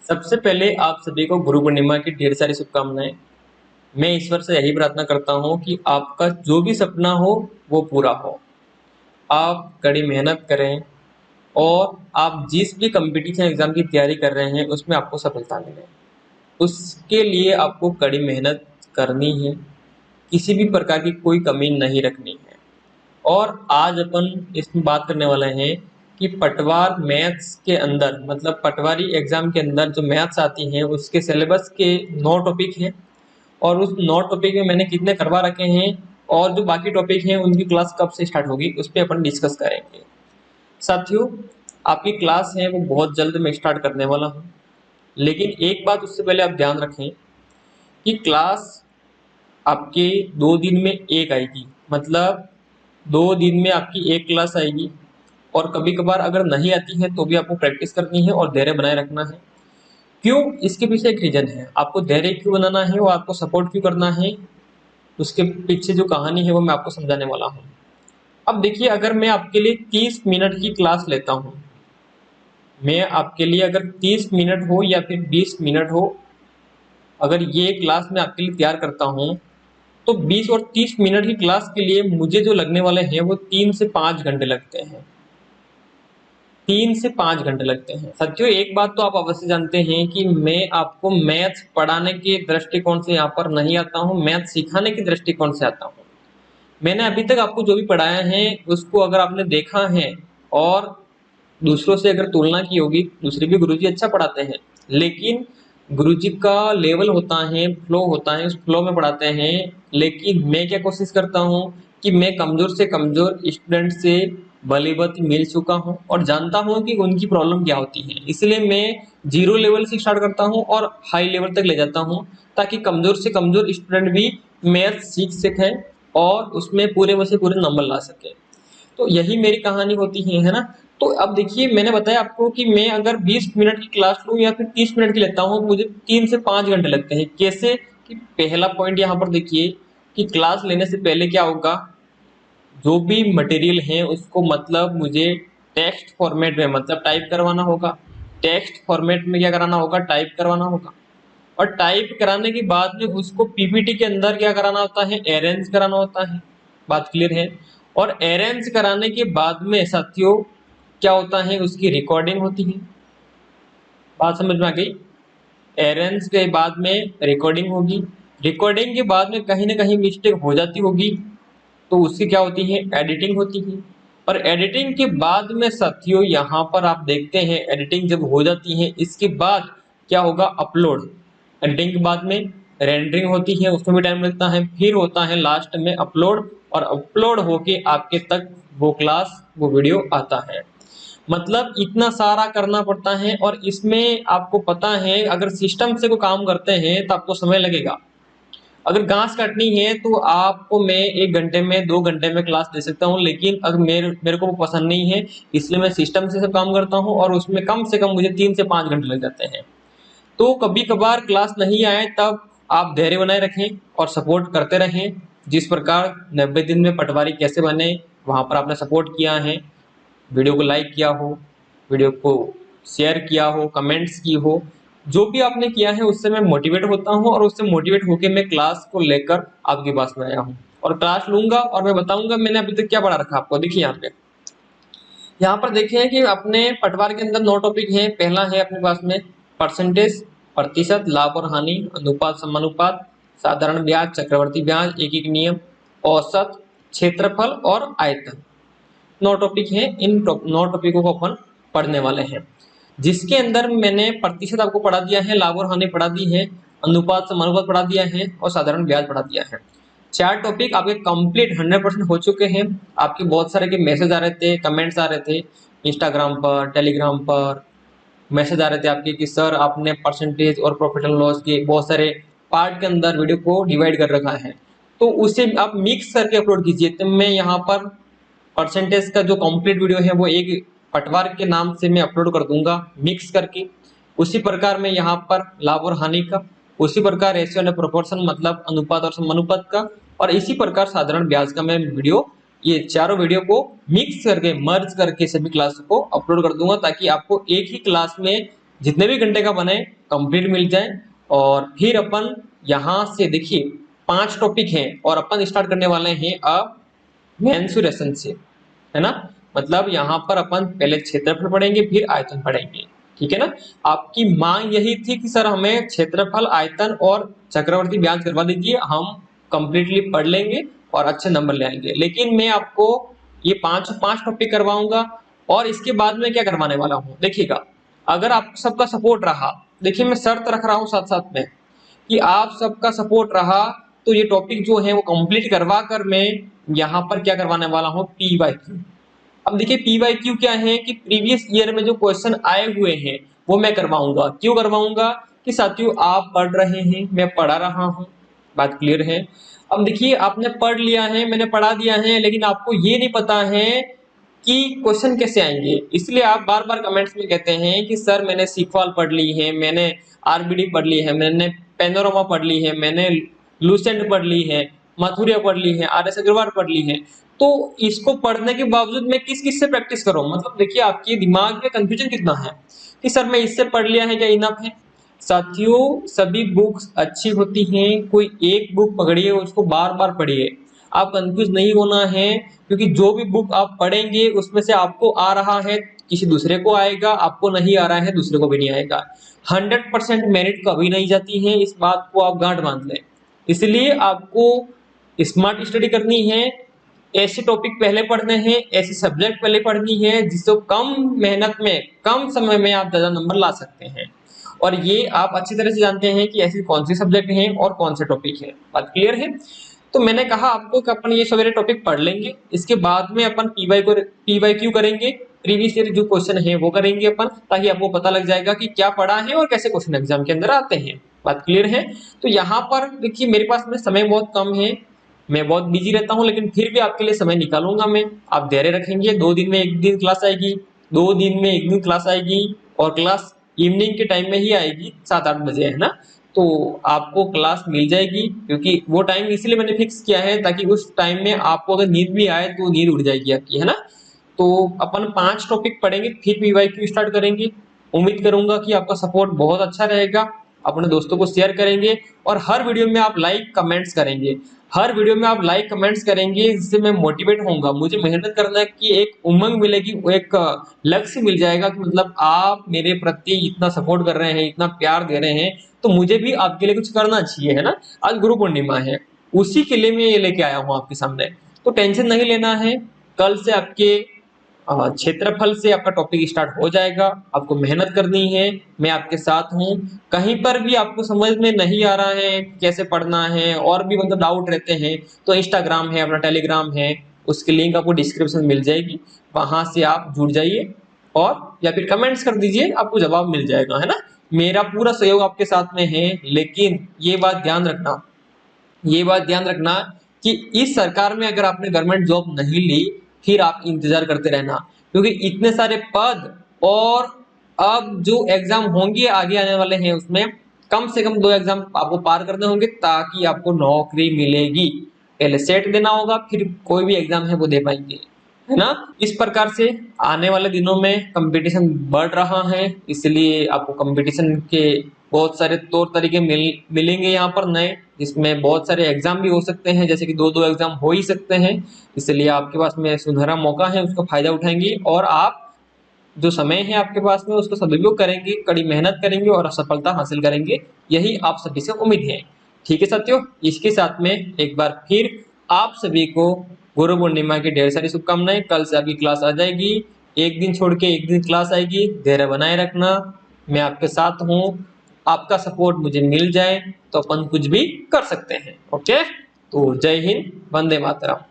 सबसे पहले आप सभी को गुरु पूर्णिमा की ढेर सारी शुभकामनाएं। मैं ईश्वर से यही प्रार्थना करता हूं कि आपका जो भी सपना हो वो पूरा हो। आप कड़ी मेहनत करें और आप जिस भी कंपटीशन एग्जाम की तैयारी कर रहे हैं उसमें आपको सफलता मिले। उसके लिए आपको कड़ी मेहनत करनी है, किसी भी प्रकार की कोई कमी नहीं रखनी है। और आज अपन इसमें बात करने वाले हैं कि पटवार मैथ्स के अंदर मतलब पटवारी एग्जाम के अंदर जो मैथ्स आती हैं उसके सिलेबस के 9 टॉपिक हैं और उस 9 टॉपिक में मैंने कितने करवा रखे हैं और जो बाकी टॉपिक हैं उनकी क्लास कब से स्टार्ट होगी उस पर अपन डिस्कस करेंगे। साथियों, आपकी क्लास है वो बहुत जल्द मैं स्टार्ट करने वाला हूँ, लेकिन एक बात उससे पहले आप ध्यान रखें कि क्लास आपके 2 दिन में एक आएगी। मतलब 2 दिन में आपकी एक क्लास आएगी और कभी कभार अगर नहीं आती है तो भी आपको प्रैक्टिस करनी है और धैर्य बनाए रखना है। क्यों? इसके पीछे एक रीजन है। आपको धैर्य क्यों बनाना है और आपको सपोर्ट क्यों करना है, उसके पीछे जो कहानी है वो मैं आपको समझाने वाला हूँ। अब देखिए, अगर मैं आपके लिए 30 मिनट की क्लास लेता हूँ, मैं आपके लिए अगर 30 मिनट हो या फिर 20 मिनट हो, अगर ये क्लास मैं आपके लिए तैयार करता हूँ तो 20 और 30 मिनट की क्लास के लिए मुझे जो लगने वाले हैं वो 3 से 5 घंटे लगते हैं। 3 से 5 घंटे लगते हैं। साथियों, एक बात तो आप अवश्य जानते हैं कि मैं आपको मैथ्स पढ़ाने के दृष्टिकोण से यहाँ पर नहीं आता हूँ, मैथ्स सिखाने के दृष्टिकोण से आता हूँ। मैंने अभी तक आपको जो भी पढ़ाया है उसको अगर आपने देखा है और दूसरों से अगर तुलना की होगी, दूसरे भी गुरुजी अच्छा पढ़ाते हैं, लेकिन गुरुजी का लेवल होता है, फ्लो होता है, उस फ्लो में पढ़ाते हैं। लेकिन मैं क्या कोशिश करता हूँ कि मैं कमजोर से कमजोर स्टूडेंट से बलीबत मिल चुका हूँ और जानता हूँ कि उनकी प्रॉब्लम क्या होती है, इसलिए मैं 0 लेवल से स्टार्ट करता हूँ और हाई लेवल तक ले जाता हूँ ताकि कमजोर से कमजोर स्टूडेंट भी मैथ सीख सकें और उसमें पूरे में से पूरे नंबर ला सके। तो यही मेरी कहानी होती है ना। तो अब देखिए, मैंने बताया आपको कि मैं अगर 20 मिनट की क्लास लूँ या फिर 30 मिनट की लेता हूँ, मुझे 3 से 5 घंटे लगते हैं। कैसे? कि पहला पॉइंट यहाँ पर देखिए कि क्लास लेने से पहले क्या होगा, जो भी मटेरियल है उसको मतलब मुझे टेक्स्ट फॉर्मेट में मतलब टाइप करवाना होगा। टेक्स्ट फॉर्मेट में क्या कराना होगा, टाइप करवाना होगा। और टाइप कराने के बाद में उसको पीपीटी के अंदर क्या कराना होता है, अरेंज कराना होता है। बात क्लियर है? और अरेंज कराने के बाद में साथियों क्या होता है, उसकी रिकॉर्डिंग होती है। बात समझ में आ गई? अरेंज के बाद में रिकॉर्डिंग होगी, रिकॉर्डिंग के बाद में कहीं ना कहीं मिस्टेक हो जाती होगी तो उसकी क्या होती है, एडिटिंग होती है। और एडिटिंग के बाद में साथियों यहाँ पर आप देखते हैं, एडिटिंग जब हो जाती है इसके बाद क्या होगा, अपलोड। एडिटिंग के बाद में रेंडरिंग होती है, उसमें भी टाइम लगता है, फिर होता है लास्ट में अपलोड, और अपलोड होके आपके तक वो क्लास वो वीडियो आता है। मतलब इतना सारा करना पड़ता है और इसमें आपको पता है अगर सिस्टम से कोई काम करते हैं तो आपको समय लगेगा। अगर घास काटनी है तो आपको मैं 1 घंटे में 2 घंटे में क्लास दे सकता हूँ, लेकिन अगर मेरे को वो पसंद नहीं है, इसलिए मैं सिस्टम से सब काम करता हूँ और उसमें कम से कम मुझे 3 से 5 घंटे लग जाते हैं। तो कभी कभार क्लास नहीं आए तब आप धैर्य बनाए रखें और सपोर्ट करते रहें। जिस प्रकार 90 दिन में पटवारी कैसे बने वहां पर आपने सपोर्ट किया है, वीडियो को लाइक किया हो, वीडियो को शेयर किया हो, कमेंट्स की हो, जो भी आपने किया है उससे मैं मोटिवेट होता हूँ और उससे मोटिवेट होकर मैं क्लास को लेकर आपके पास में आया हूँ और क्लास लूंगा और मैं बताऊंगा मैंने अभी तक क्या पढ़ा रखा आपको। देखिए यहाँ पर देखें कि अपने पटवार के अंदर 9 टॉपिक हैं। पहला है अपने पास में परसेंटेज, प्रतिशत, लाभ और हानि, अनुपात, समानुपात, साधारण ब्याज, चक्रवर्ती ब्याज, एक एक नियम, औसत, क्षेत्रफल और आयतन। 9 टॉपिक हैं। इन 9 टॉपिकों को अपन पढ़ने वाले हैं, जिसके अंदर मैंने प्रतिशत आपको पढ़ा दिया है, लाभ और हानि पढ़ा दी है, अनुपात समानुपात पढ़ा दिया है और साधारण ब्याज पढ़ा दिया है। 4 टॉपिक आपके कंप्लीट 100% हो चुके हैं। आपके बहुत सारे के मैसेज आ रहे थे, कमेंट्स आ रहे थे, इंस्टाग्राम पर, टेलीग्राम पर मैसेज आ रहे थे आपके कि सर आपने परसेंटेज और प्रॉफिट एंड लॉस के बहुत सारे पार्ट के अंदर वीडियो को डिवाइड कर रखा है, तो उसे आप मिक्स करके अपलोड कीजिए। तो मैं यहाँ पर परसेंटेज का जो कंप्लीट वीडियो है वो एक पटवार के नाम से मैं अपलोड कर दूंगा मिक्स करके। उसी प्रकार मैं यहाँ पर लाभ और हानि का, उसी प्रकार रेशियो एंड प्रोपोर्शन मतलब अनुपात और समानुपात का, और इसी प्रकार साधारण ब्याज का मैं वीडियो, ये चारों वीडियो को मिक्स करके मर्ज करके सभी क्लास को अपलोड कर दूंगा ताकि आपको एक ही क्लास में जितने भी घंटे का बने कंप्लीट मिल जाए। और फिर अपन यहाँ से देखिए 5 टॉपिक हैं और अपन स्टार्ट करने वाले हैं अब मेंसुरेशन से, है ना। मतलब यहाँ पर अपन पहले क्षेत्रफल पढ़ेंगे फिर आयतन पढ़ेंगे, ठीक है ना। आपकी मांग यही थी कि सर हमें क्षेत्रफल, आयतन और चक्रवर्ती ब्याज करवा दीजिए, हम कंप्लीटली पढ़ लेंगे और अच्छे नंबर ले आएंगे। लेकिन मैं आपको ये पांच टॉपिक करवाऊंगा और इसके बाद में क्या करवाने वाला हूँ देखिएगा। अगर आप सबका सपोर्ट रहा, देखिए मैं शर्त रख रहा हूँ साथ साथ में कि आप सबका सपोर्ट रहा तो ये टॉपिक जो है वो कंप्लीट करवा कर मैं यहाँ पर क्या करवाने वाला हूँ, PYQ। अब देखिए PYQ क्या है कि प्रीवियस ईयर में जो क्वेश्चन आए हुए हैं वो मैं करवाऊंगा। क्यों करवाऊंगा कि साथियों आप पढ़ रहे हैं, मैं पढ़ा रहा हूँ, बात क्लियर है। अब देखिए आपने पढ़ लिया है, मैंने पढ़ा दिया है, लेकिन आपको ये नहीं पता है कि क्वेश्चन कैसे आएंगे। इसलिए आप बार बार कमेंट्स में कहते हैं कि सर मैंने सीखवाल पढ़ ली है, मैंने RBD पढ़ ली है, मैंने पेनोरमा पढ़ ली है, मैंने लूसेंट पढ़ ली है, माथुरिया पढ़ ली है, RS अग्रवाल पढ़ ली है, तो इसको पढ़ने के बावजूद मैं किस किस से प्रैक्टिस करूं। मतलब देखिए आपके दिमाग में कंफ्यूजन कितना है कि सर मैं इससे पढ़ लिया है क्या इनफ है। साथियों सभी बुक्स अच्छी होती हैं, कोई एक बुक पकड़िए उसको बार बार पढ़िए, आप कंफ्यूज नहीं होना है। क्योंकि जो भी बुक आप पढ़ेंगे उसमें से आपको आ रहा है किसी दूसरे को आएगा, आपको नहीं आ रहा है दूसरे को भी नहीं आएगा। 100% मेरिट कभी नहीं जाती है, इस बात को आप गांठ बांध लें। इसलिए आपको स्मार्ट स्टडी करनी है, ऐसे टॉपिक पहले पढ़ने हैं, ऐसे सब्जेक्ट पहले पढ़नी है जिससे कम मेहनत में कम समय में आप ज्यादा नंबर ला सकते हैं। और ये आप अच्छी तरह से जानते हैं कि ऐसी कौन सी सब्जेक्ट हैं और कौन से टॉपिक है, बात क्लियर है। तो मैंने कहा आपको कि अपन ये सवेरे टॉपिक पढ़ लेंगे, इसके बाद में अपन PYQ करेंगे, प्रीवियस ईयर जो क्वेश्चन है वो करेंगे अपन, ताकि आपको पता लग जाएगा कि क्या पढ़ा है और कैसे क्वेश्चन एग्जाम के अंदर आते हैं, बात क्लियर है। तो यहाँ पर देखिए मेरे पास में समय बहुत कम है, मैं बहुत बिजी रहता हूँ, लेकिन फिर भी आपके लिए समय निकालूंगा मैं। आप धैर्य रखेंगे, 2 दिन में एक दिन क्लास आएगी, 2 दिन में एक दिन क्लास आएगी, और क्लास इवनिंग के टाइम में ही आएगी 7-8 बजे, है ना। तो आपको क्लास मिल जाएगी, क्योंकि वो टाइम इसलिए मैंने फिक्स किया है ताकि उस टाइम में आपको अगर नींद भी आए तो नींद उड़ जाएगी आपकी, है ना। तो अपन 5 टॉपिक पढ़ेंगे फिर PYQ स्टार्ट करेंगे। उम्मीद करूंगा कि आपका सपोर्ट बहुत अच्छा रहेगा, अपने दोस्तों को शेयर करेंगे और हर वीडियो में आप लाइक कमेंट्स करेंगे, हर वीडियो में आप लाइक कमेंट्स करेंगे, जिससे मैं मोटिवेट होऊंगा, मुझे मेहनत करने की एक उमंग मिलेगी, एक लक्ष्य मिल जाएगा कि मतलब आप मेरे प्रति इतना सपोर्ट कर रहे हैं, इतना प्यार दे रहे हैं, तो मुझे भी आपके लिए कुछ करना चाहिए, है ना। आज गुरु पूर्णिमा है, उसी के लिए मैं ये लेके आया हूँ आपके सामने। तो टेंशन नहीं लेना है, कल से आपके क्षेत्रफल से आपका टॉपिक स्टार्ट हो जाएगा। आपको मेहनत करनी है, मैं आपके साथ हूँ। कहीं पर भी आपको समझ में नहीं आ रहा है कैसे पढ़ना है और भी मतलब डाउट रहते हैं, तो इंस्टाग्राम है, अपना टेलीग्राम है, उसकी लिंक आपको डिस्क्रिप्शन में मिल जाएगी, वहां से आप जुड़ जाइए और या फिर कमेंट्स कर दीजिए, आपको जवाब मिल जाएगा, है ना। मेरा पूरा सहयोग आपके साथ में है, लेकिन ये बात ध्यान रखना कि इस सरकार में अगर आपने गवर्नमेंट जॉब नहीं ली फिर आप इंतजार करते रहना, क्योंकि इतने सारे पद और अब जो एग्जाम होंगे आगे आने वाले हैं उसमें कम से कम 2 एग्जाम आपको पार करने होंगे ताकि आपको नौकरी मिलेगी। पहले सेट देना होगा, फिर कोई भी एग्जाम है वो दे पाएंगे, है ना। इस प्रकार से आने वाले दिनों में कंपटीशन बढ़ रहा है, इसलिए आपको कंपटीशन के बहुत सारे तौर तरीके मिलेंगे यहाँ पर नए, जिसमें बहुत सारे एग्जाम भी हो सकते हैं, जैसे कि 2-2 एग्जाम हो ही सकते हैं। इसलिए आपके पास में सुनहरा मौका है, उसका फायदा उठाएंगे और आप जो समय है आपके पास में उसका सदुपयोग करेंगे, कड़ी मेहनत करेंगे और सफलता हासिल करेंगे, यही आप सभी से उम्मीद है। ठीक है साथियों, इसके साथ में एक बार फिर आप सभी को गुरु पूर्णिमा की ढेर सारी शुभकामनाएं। कल से आपकी क्लास आ जाएगी, एक दिन छोड़ के एक दिन क्लास आएगी, धैर्य बनाए रखना, मैं आपके साथ हूँ। आपका सपोर्ट मुझे मिल जाए तो अपन कुछ भी कर सकते हैं। ओके, तो जय हिंद, वंदे मातरम।